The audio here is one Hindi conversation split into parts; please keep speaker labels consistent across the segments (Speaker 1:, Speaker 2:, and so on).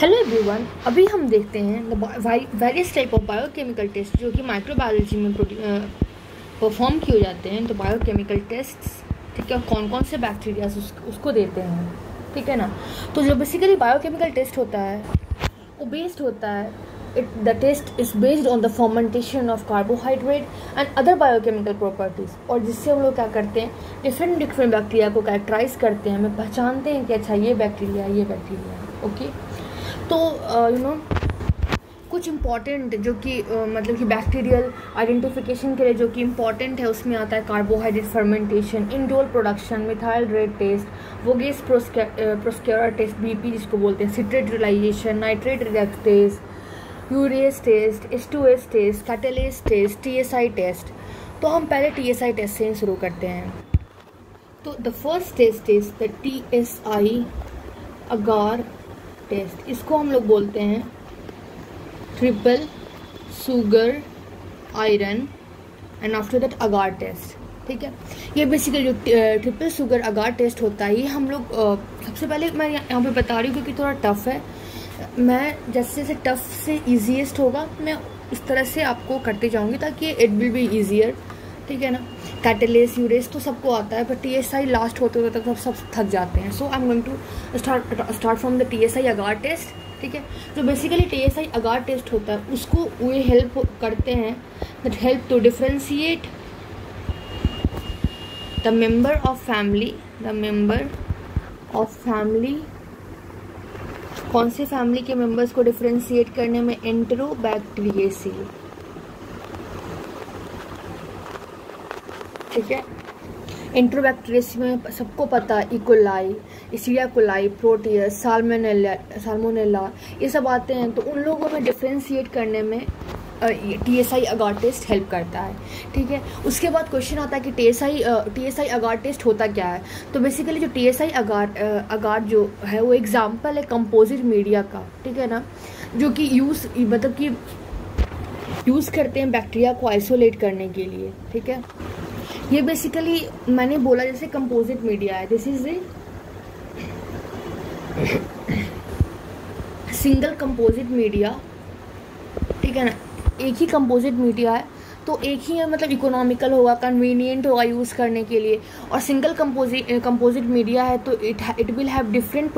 Speaker 1: हेलो एवरीवन, अभी हम देखते हैं various type of biochemical test जो कि माइक्रोबायोलॉजी में परफॉर्म किए जाते हैं। तो बायोकेमिकल टेस्ट्स, ठीक है, कौन कौन से बैक्टीरियाज उसको देते हैं, ठीक है ना। तो जो बेसिकली बायोकेमिकल टेस्ट होता है वो बेस्ड होता है, the test is based on the fermentation of carbohydrate and other biochemical properties, और जिससे हम लोग क्या करते हैं, डिफरेंट बैक्टीरिया को कैरेक्टराइज करते हैं, हमें पहचानते हैं कि अच्छा ये बैक्टीरिया है। ओके, तो कुछ इम्पॉर्टेंट जो कि मतलब कि बैक्टीरियल आइडेंटिफिकेशन के लिए जो कि इम्पॉर्टेंट है, उसमें आता है carbohydrate fermentation, indole production, methyl red test, Voges Proskauer test, VP जिसको बोलते हैं, citrate utilisation, nitrate reduction test, urease test, H2S test, catalase test, TSI test. तो हम पहले TSI टेस्ट से शुरू करते हैं। तो the first test is the TSI agar test. इसको हम लोग बोलते हैं triple sugar iron and after that agar test, ठीक है। ये बेसिकली जो ट्रिपल सुगर अगार टेस्ट होता है, ये हम लोग सबसे पहले मैं यहाँ पे बता रही हूँ क्योंकि थोड़ा टफ है। मैं जैसे टफ से ईजीएस्ट होगा मैं इस तरह से आपको करते जाऊँगी ताकि इट विल बी ईजियर, ठीक है ना। कैटेलेस यूरेस तो सबको आता है, बट TSI लास्ट होते होते तक सब थक जाते हैं। So I am going to start from the TSI agar test, ठीक है। जो बेसिकली TSI अगार टेस्ट होता है उसको वे हेल्प करते हैं, that help to differentiate the member of family, कौन से फैमिली के मेंबर्स को डिफ्रेंशिएट करने में, एंटेरोबैक्टीरियेसी, ठीक है। एंटेरोबैक्टीरियस में सबको पता है इकोलाई, इसीलिया कोलाई, प्रोटियस, साल्मोनेला ये सब आते हैं। तो उन लोगों में डिफ्रेंशिएट करने में TSI अगार टेस्ट हेल्प करता है, ठीक है। उसके बाद क्वेश्चन आता है कि TSI अगार टेस्ट होता क्या है। तो बेसिकली जो TSI अगार जो है वो एग्जाम्पल है कंपोजिट मीडिया का, ठीक है ना, जो कि यूज़ करते हैं बैक्टीरिया को आइसोलेट करने के लिए, ठीक है। ये बेसिकली मैंने बोला जैसे कंपोजिट मीडिया है, this is a single composite media, ठीक है ना। एक ही कंपोजिट मीडिया है तो एक ही है, मतलब इकोनॉमिकल होगा, कन्वीनियंट होगा यूज़ करने के लिए। और सिंगल कंपोजिट मीडिया है तो it will have different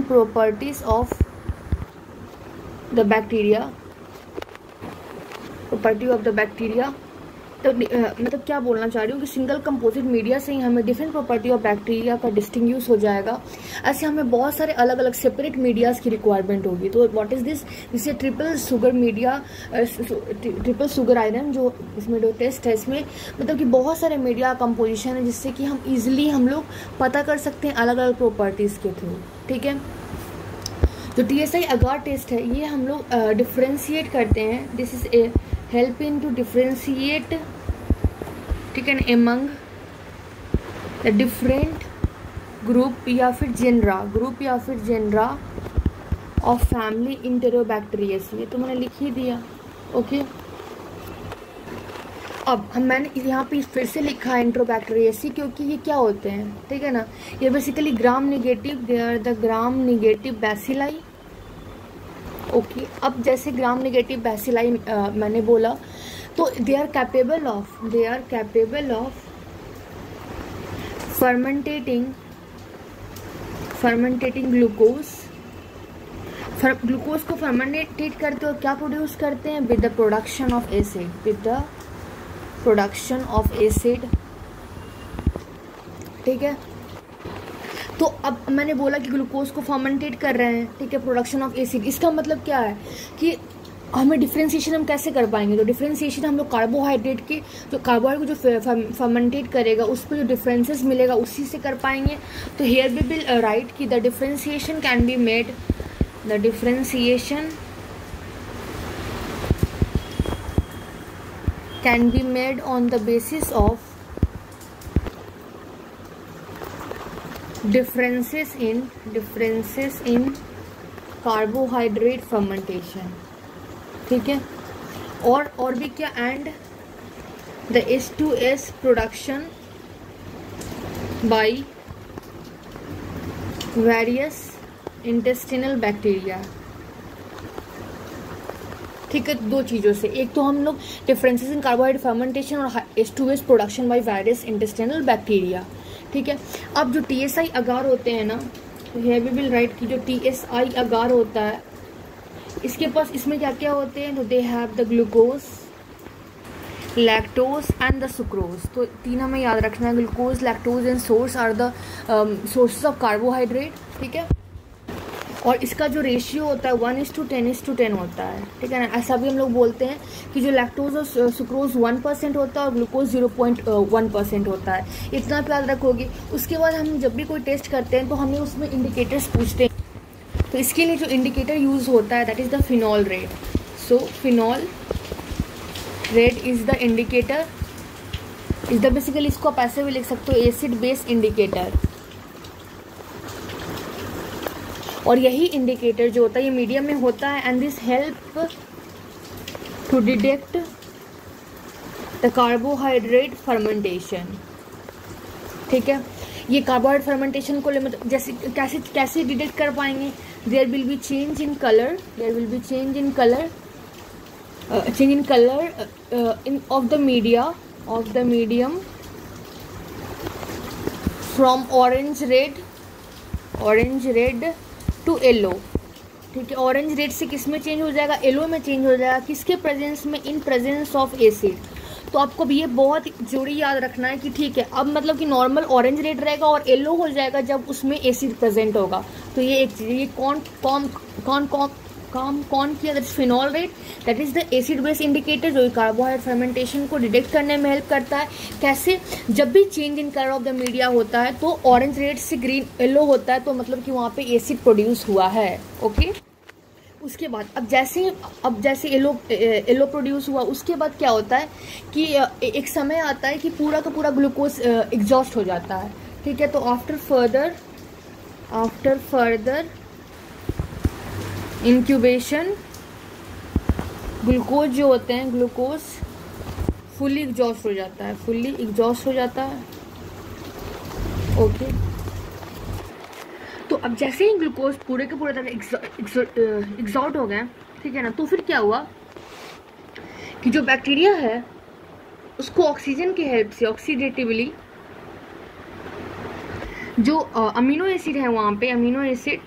Speaker 1: properties of the bacteria, तो मतलब क्या बोलना चाह रही हूँ कि सिंगल कंपोजिट मीडिया से ही हमें डिफरेंट प्रॉपर्टी ऑफ बैक्टीरिया का डिस्टिंग्विश हो जाएगा। ऐसे हमें बहुत सारे अलग अलग सेपरेट मीडियाज़ की रिक्वायरमेंट होगी। तो व्हाट इज़ दिस, जिसे ट्रिपल सुगर आयरन जो इसमें जो टेस्ट है, इसमें मतलब कि बहुत सारे मीडिया कंपोजिशन है जिससे कि हम लोग पता कर सकते हैं अलग अलग प्रॉपर्टीज़ के थ्रू, ठीक है। जो TSI अगार टेस्ट है ये हम लोग डिफ्रेंशिएट करते हैं, this is a help in to differentiate, ठीक है ना, एमंग द डिफरेंट ग्रुप या फिर जेनरा ऑफ फैमिली एंटेरोबैक्टीरियेसी। ये तो मैंने लिख ही दिया, ओके। अब मैंने यहाँ पे फिर से लिखा है एंटेरोबैक्टीरियेसी क्योंकि ये क्या होते हैं, ठीक है ना। ये basically gram negative, they are the gram negative bacilli, okay. अब जैसे ग्राम नेगेटिव बैसिलाई मैंने बोला, तो they are capable of fermenting glucose को फर्मेंटेट करते हो, क्या प्रोड्यूस करते हैं, with the production of acid, ठीक है। तो अब मैंने बोला कि ग्लूकोज को फर्मेंटेट कर रहे हैं, ठीक है, प्रोडक्शन ऑफ एसिड। इसका मतलब क्या है कि हमें डिफ्रेंशिएशन हम कैसे कर पाएंगे। तो डिफ्रेंशिएशन हम लोग कार्बोहाइड्रेट जो फर्मेंटेट करेगा उस पर जो डिफरेंसेस मिलेगा उसी से कर पाएंगे। तो हियर वी विल राइट कि the differentiation can be made on the basis of differences in carbohydrate fermentation, ठीक है। और भी क्या, and the H2S production by various intestinal bacteria. ठीक है, दो चीज़ों से, एक तो हम लोग डिफरेंसेस इन कार्बोहाइड्रेट फर्मेंटेशन और H2S production by various intestinal bacteria. ठीक है, अब जो TSI अगार होते हैं ना, तो हियर वी विल राइट कि जो TSI अगार होता है, इसके पास इसमें क्या क्या होते हैं, तो they have the glucose, lactose and the sucrose. तो तीन हमें याद रखना है, glucose, lactose and source are the sources of carbohydrate. ठीक है, और इसका जो रेशियो होता है 1:10 होता है। ठीक है ना, ऐसा भी हम लोग बोलते हैं कि जो लैक्टोज और सुक्रोज 1% होता है और ग्लूकोज 0.1% होता है। इतना याद रखोगे। उसके बाद हम जब भी कोई टेस्ट करते हैं तो हमें उसमें इंडिकेटर्स पूछते हैं, तो इसके लिए जो इंडिकेटर यूज़ होता है that is the phenol rate. So phenol rate is the indicator, is the basically इसको आप ऐसे भी लिख सकते हो, एसिड बेस इंडिकेटर। और यही इंडिकेटर जो होता है ये मीडियम में होता है, and this help to detect the carbohydrate fermentation. ठीक है, ये कार्बोहाइड्रेट फर्मेंटेशन को मतलब जैसे कैसे डिटेक्ट कर पाएंगे, there will be change in colour, in of the medium from orange red to yellow। ठीक है, ऑरेंज रेड से किस में चेंज हो जाएगा, येलो में चेंज हो जाएगा, किसके प्रेजेंस में, इन प्रेजेंस ऑफ एसिड। तो आपको भी ये बहुत जरूरी याद रखना है कि ठीक है, अब मतलब कि नॉर्मल ऑरेंज रेड रहेगा और येलो हो जाएगा जब उसमें एसिड प्रेजेंट होगा। तो ये एक चीज़, ये कौन किया, that is phenol rate, that is the acid base indicator, जो कार्बोहाइड्रेट फर्मेंटेशन को डिटेक्ट करने में हेल्प करता है। कैसे, जब भी change in colour of the media होता है तो ऑरेंज रेड से ग्रीन येलो होता है, तो मतलब कि वहाँ पे एसिड प्रोड्यूस हुआ है। ओके, उसके बाद अब जैसे येलो प्रोड्यूस हुआ, उसके बाद क्या होता है कि एक समय आता है कि पूरा का पूरा ग्लूकोज एग्जॉस्ट हो जाता है। ठीक है, तो आफ्टर फर्दर इंक्यूबेशन ग्लूकोज जो होते हैं, ग्लूकोज फुल्ली एग्जॉस्ट हो जाता है। ओके, तो अब जैसे ही ग्लूकोज पूरे के पूरे तरह एग्जॉस्ट हो गए, ठीक है ना, तो फिर क्या हुआ कि जो बैक्टीरिया है उसको ऑक्सीजन की हेल्प से ऑक्सीडेटिवली जो अमीनो एसिड है वहाँ पे, अमीनो एसिड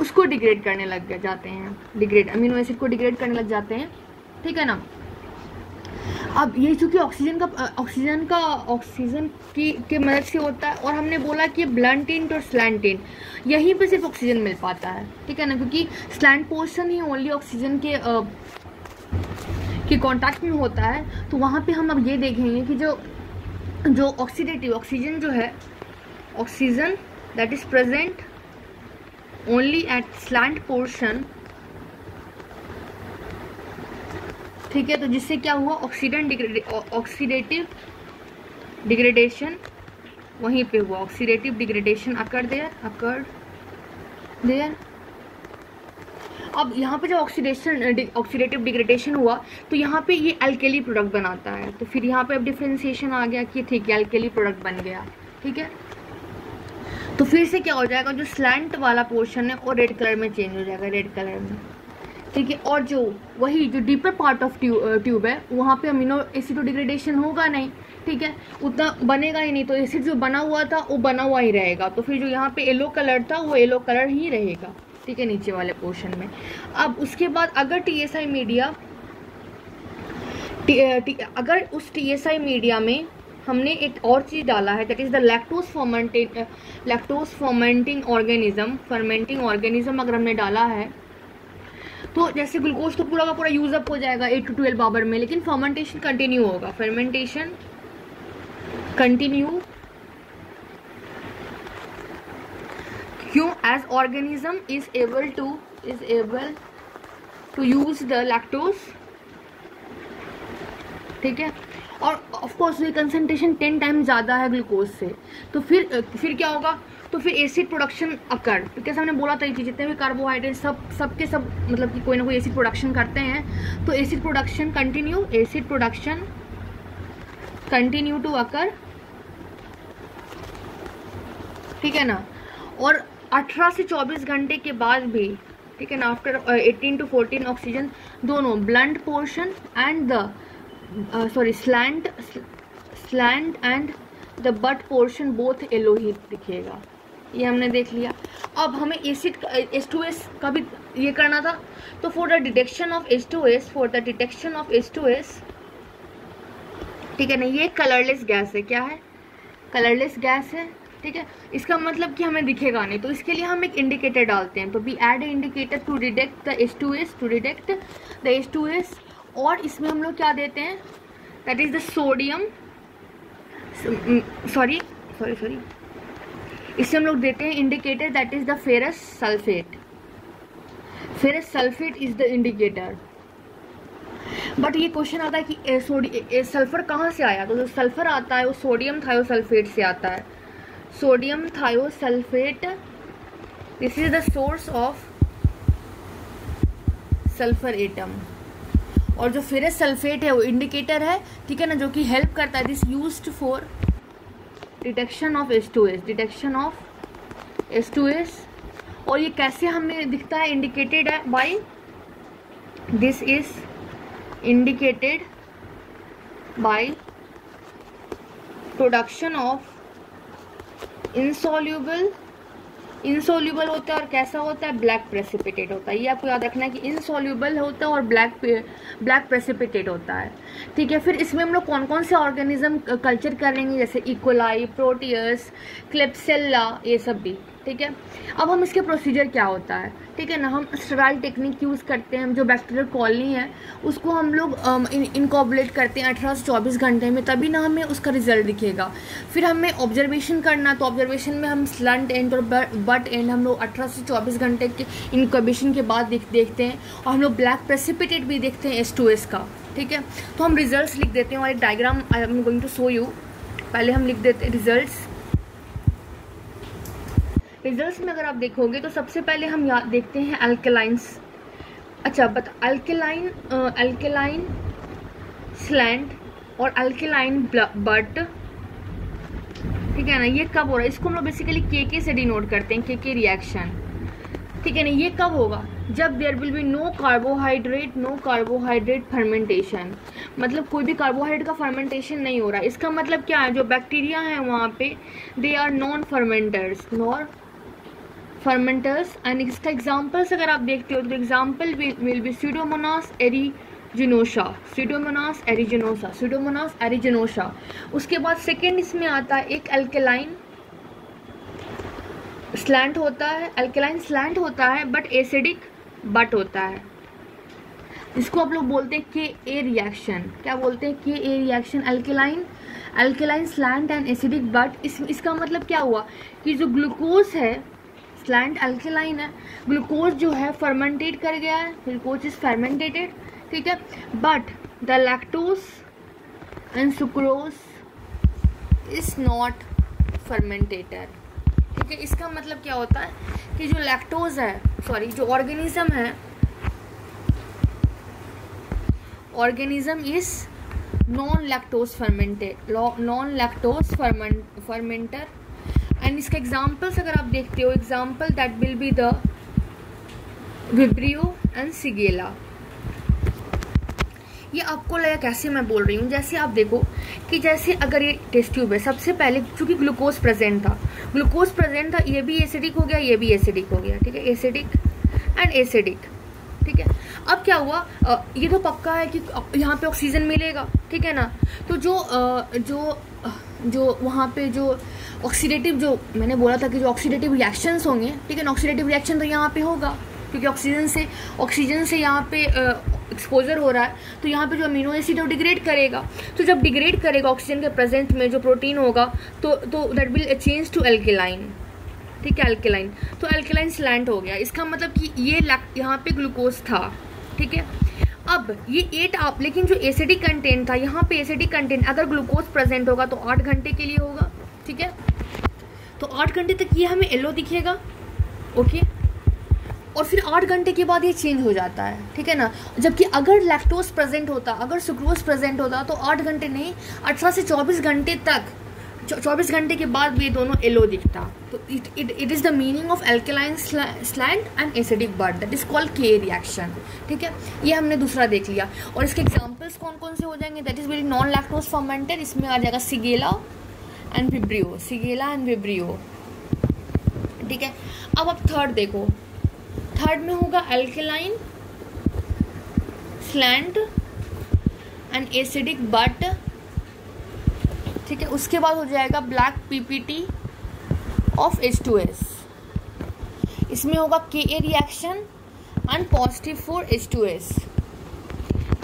Speaker 1: उसको डिग्रेड करने लग जाते हैं, अमीनो एसिड को डिग्रेड करने लग जाते हैं। ठीक है ना, अब ये चूंकि ऑक्सीजन की मदद से होता है, और हमने बोला कि ब्लंट एंड और स्लैंट एंड, यहीं पे सिर्फ ऑक्सीजन मिल पाता है। ठीक है ना, क्योंकि स्लैंट पोर्शन ही ओनली ऑक्सीजन के कांटेक्ट में होता है। तो वहाँ पे हम अब ये देखेंगे कि जो ऑक्सीडेटिव ऑक्सीजन जो है, oxygen that is present only at slant portion. ठीक है, तो जिससे क्या हुआ, ऑक्सीडेटिव डिग्रेडेशन वहीं पे हुआ, ऑक्सीडेटिव डिग्रेडेशन अकर्ड देयर। अब यहाँ पे जो ऑक्सीडेटिव डिग्रेडेशन हुआ, तो यहाँ पे ये अल्केली प्रोडक्ट बनाता है। तो फिर यहाँ पे अब डिफरेंशिएशन आ गया कि ठीक है, अल्केली प्रोडक्ट बन गया। ठीक है, तो फिर से क्या हो जाएगा, जो स्लैंट वाला पोर्शन है वो रेड कलर में चेंज हो जाएगा, रेड कलर में। ठीक है, और जो डीपर पार्ट ऑफ ट्यूब है, वहाँ पे अमीनो एसिड डिग्रेडेशन होगा नहीं। ठीक है, उतना बनेगा ही नहीं, तो एसिड जो बना हुआ था वो बना हुआ ही रहेगा। तो फिर जो यहाँ पे येलो कलर था वो येलो कलर ही रहेगा। ठीक है, नीचे वाले पोर्शन में। अब उसके बाद अगर TSI मीडिया अगर उस TSI मीडिया में हमने एक और चीज़ डाला है, that is the lactose fermenting organism अगर हमने डाला है, तो जैसे ग्लूकोज तो पूरा का पूरा यूज अप हो जाएगा 8 to 12 आवर में, लेकिन फर्मेंटेशन कंटिन्यू होगा, क्यों, as organism is able to use the lactose. ठीक है, और ऑफ कोर्स ये कंसंट्रेशन 10 टाइम ज़्यादा है ग्लूकोज से, तो फिर क्या होगा, तो फिर एसिड प्रोडक्शन अकर, कैसे हमने बोला था कि जितने भी कार्बोहाइड्रेट सब मतलब कि कोई ना कोई एसिड प्रोडक्शन करते हैं। तो acid production continue to occur. ठीक है ना, और 18 से 24 घंटे के बाद भी, ठीक है ना, आफ्टर 18 to 14 ऑक्सीजन दोनों blunt portion and the slant and the butt portion both yellow ही दिखेगा। ये हमने देख लिया। अब हमें एसिड H2S का भी ये करना था, तो for the detection of H2S, ठीक है ना, ये कलरलेस गैस है। क्या है? कलरलेस गैस है, ठीक है। इसका मतलब कि हमें दिखेगा नहीं, तो इसके लिए हम एक इंडिकेटर डालते हैं। तो we add a indicator to detect the H2S, और इसमें हम लोग क्या देते हैं, that is the sodium, sorry, इससे हम लोग देते हैं indicator, that is the ferrous sulphate is the indicator. But ये क्वेश्चन आता है कि सल्फर कहाँ से आया, तो जो सल्फर आता है वो सोडियम थायोसल्फेट से आता है। Sodium thiosulphate, this is the source of sulphur atom. और जो फेरस सल्फेट है वो इंडिकेटर है, ठीक है ना, जो कि हेल्प करता है। This used for detection of H2S। और ये कैसे हमें दिखता है, इंडिकेटेड है by, this is indicated by production of insoluble होता है, और कैसा होता है, ब्लैक प्रेसिपिटेट होता है। ये आपको याद रखना है कि इंसोल्यूबल होता है और ब्लैक प्रेसिपिटेट होता है, ठीक है। फिर इसमें हम लोग कौन कौन से ऑर्गेनिज्म कल्चर करेंगे, जैसे इकोलाई, प्रोटियस, क्लेप्सिल्ला, ये सब भी, ठीक है। अब हम इसके प्रोसीजर क्या होता है, ठीक है ना, हम स्टेराइल टेक्निक यूज़ करते हैं। जो बैक्टीरियल कॉलोनी है उसको हम लोग इनकॉबुलेट करते हैं 18 से 24 घंटे में, तभी ना हमें उसका रिजल्ट दिखेगा। फिर हमें ऑब्जर्वेशन करना, तो ऑब्जर्वेशन में हम स्लंट एंड और बट एंड हम लोग 18 से 24 घंटे के इनक्यूबेशन के बाद देखते हैं, और हम लोग ब्लैक प्रेसिपिटेट भी देखते हैं H2S का, ठीक है। तो हम रिजल्ट्स लिख देते हैं, और एक diagram I am going to show you. पहले हम लिख देते हैं रिजल्ट्स में अगर आप देखोगे तो सबसे पहले हम यहाँ देखते हैं अल्कलाइंस। अच्छा अल्कलाइन स्लैंट और अल्कलाइन बट, ठीक है ना, ये कब हो रहा है, इसको हम लोग बेसिकली के से डिनोट करते हैं, के रिएक्शन, ठीक है ना। ये कब होगा, जब there will be no carbohydrate fermentation, मतलब कोई भी कार्बोहाइड्रेट का फर्मेंटेशन नहीं हो रहा है। इसका मतलब क्या है, जो बैक्टीरिया हैं वहाँ पे they are non fermenters and इसका एग्जाम्पल्स अगर आप देखते हो तो example will be Pseudomonas aeruginosa. उसके बाद सेकेंड इसमें आता है एक अल्कलाइन स्लैंट होता है बट एसिडिक बट होता है, इसको आप लोग बोलते हैं के रिएक्शन। क्या बोलते हैं, के reaction, alkaline slant and acidic but. इसका मतलब क्या हुआ कि जो ग्लूकोज है, स्लैंट अल्कलाइन है, ग्लूकोज जो है फर्मेंटेट कर गया है, ग्लूकोज इज फर्मेंटेटेड, ठीक है, but the lactose and sucrose is not fermenter, ठीक है। इसका मतलब क्या होता है कि जो लैक्टोज है, जो organism is non lactose fermenter. And इसका एग्जाम्पल्स अगर आप देखते हो, example that will be the vibrio and shigella. ये आपको लगा कैसे मैं बोल रही हूँ, जैसे आप देखो कि जैसे अगर ये टेस्ट ट्यूब है, सबसे पहले चूंकि ग्लूकोज प्रेजेंट था, ये भी एसिडिक हो गया, ये भी एसिडिक हो गया, ठीक है, एसिडिक एंड एसिडिक, ठीक है। अब क्या हुआ, ये तो पक्का है कि यहाँ पे ऑक्सीजन मिलेगा, ठीक है ना। तो जो वहाँ पे जो ऑक्सीडेटिव, जो मैंने बोला था कि जो ऑक्सीडेटिव रिएक्शंस होंगे, ठीक है ना, ऑक्सीडेटिव रिएक्शन तो यहाँ पे होगा क्योंकि ऑक्सीजन से यहाँ पे एक्सपोजर हो रहा है, तो यहाँ पे जो अमीनो एसिड है वो डिग्रेड करेगा। तो जब डिग्रेड करेगा ऑक्सीजन के प्रेजेंस में जो प्रोटीन होगा, तो that will change to alkaline, ठीक है, एल्केलाइन। तो एल्केलाइन स्लैंट हो गया। इसका मतलब कि ये यहाँ पे ग्लूकोज था, ठीक है। अब ये 8 आप, लेकिन जो एसिडिक कंटेंट था, यहाँ पे एसिडिक कंटेंट अगर ग्लूकोज प्रेजेंट होगा तो 8 घंटे के लिए होगा, ठीक है। तो 8 घंटे तक ये हमें येलो दिखेगा, ओके। और फिर 8 घंटे के बाद ये चेंज हो जाता है, ठीक है ना। जबकि अगर लैक्टोज प्रेजेंट होता, अगर सुक्रोज प्रेजेंट होता तो 8 घंटे नहीं, 18 से 24 घंटे तक 24 घंटे के बाद भी ये दोनों येलो दिखता। तो it is the meaning of alkaline slant and acidic but, that is called के रिएक्शन। ठीक है, ये हमने दूसरा देख लिया। और इसके एग्जांपल्स कौन कौन से हो जाएंगे, that is very non lactose fermented, इसमें आ जाएगा सिगेला एंड विब्रियो, सिगेला एंड विब्रियो। ठीक है, अब आप थर्ड देखो, थर्ड में होगा alkaline slant and acidic but. ठीक है, उसके बाद हो जाएगा ब्लैक पीपीटी ऑफ H2S, इसमें होगा के reaction and positive for H2S।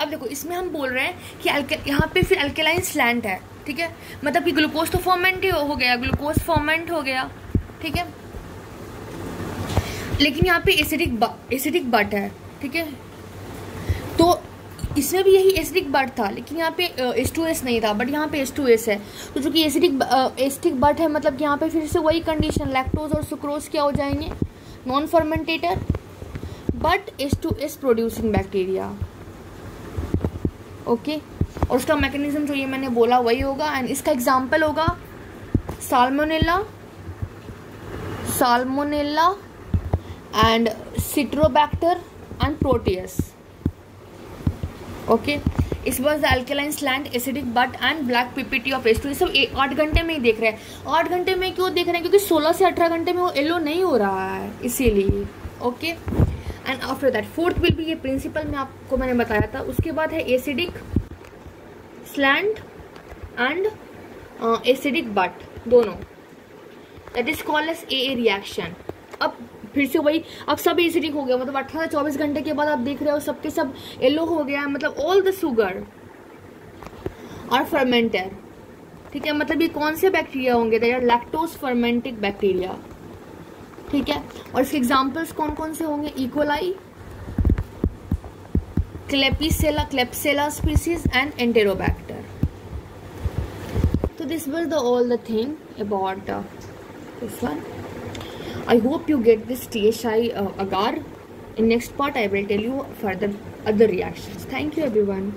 Speaker 1: अब देखो इसमें हम बोल रहे हैं कि यहाँ पे फिर अल्केलाइन स्लैंट है। ठीक है, मतलब कि ग्लूकोज तो फॉर्मेंट हो गया, ग्लूकोज फॉर्मेंट हो गया। ठीक है, लेकिन यहाँ पे एसिडिक बट है। ठीक है, तो इसमें भी यही एसिडिक बट था, लेकिन यहाँ पे H2S नहीं था, बट यहाँ पे H2S है। तो जो कि एसिडिक बट है, मतलब कि यहाँ पे फिर से वही कंडीशन, लैक्टोज और सुक्रोज क्या हो जाएंगे, non fermenter, but H2S producing bacteria. Okay, और उसका मैकेनिज्म जो ये मैंने बोला वही होगा। एंड इसका एग्जाम्पल होगा salmonella and citrobacter and proteus. Okay, this was the alkaline slant, acidic butt and black PPT of H2। ये सब 8 घंटे में ही देख रहे हैं। 8 घंटे में क्यों देख रहे हैं, क्योंकि 16 से 18 घंटे में वो येलो नहीं हो रहा है, इसीलिए। Okay, and after that fourth will be ये प्रिंसिपल में आपको मैंने बताया था। उसके बाद है acidic slant and acidic butt, दोनों, that is called as AA reaction. अब फिर से वही, अब सब एसिडिक हो गया, मतलब 18 से 24 घंटे के बाद आप देख रहे हो सबके सब येलो हो गया, मतलब ऑल द शुगर और फर्मेंटर। ठीक है, मतलब ये कौन से बैक्टीरिया होंगे, दैट आर लैक्टोज फर्मेंटिक बैक्टीरिया। ठीक है, और इसके एग्जांपल्स कौन कौन से होंगे, इकोलाई, क्लेप्सेला स्पीसीज एंड एंटेरोबैक्टर। तो this was the all the thing about this one. I hope you get this THI agar. In next part I will tell you further other reactions. Thank you everyone.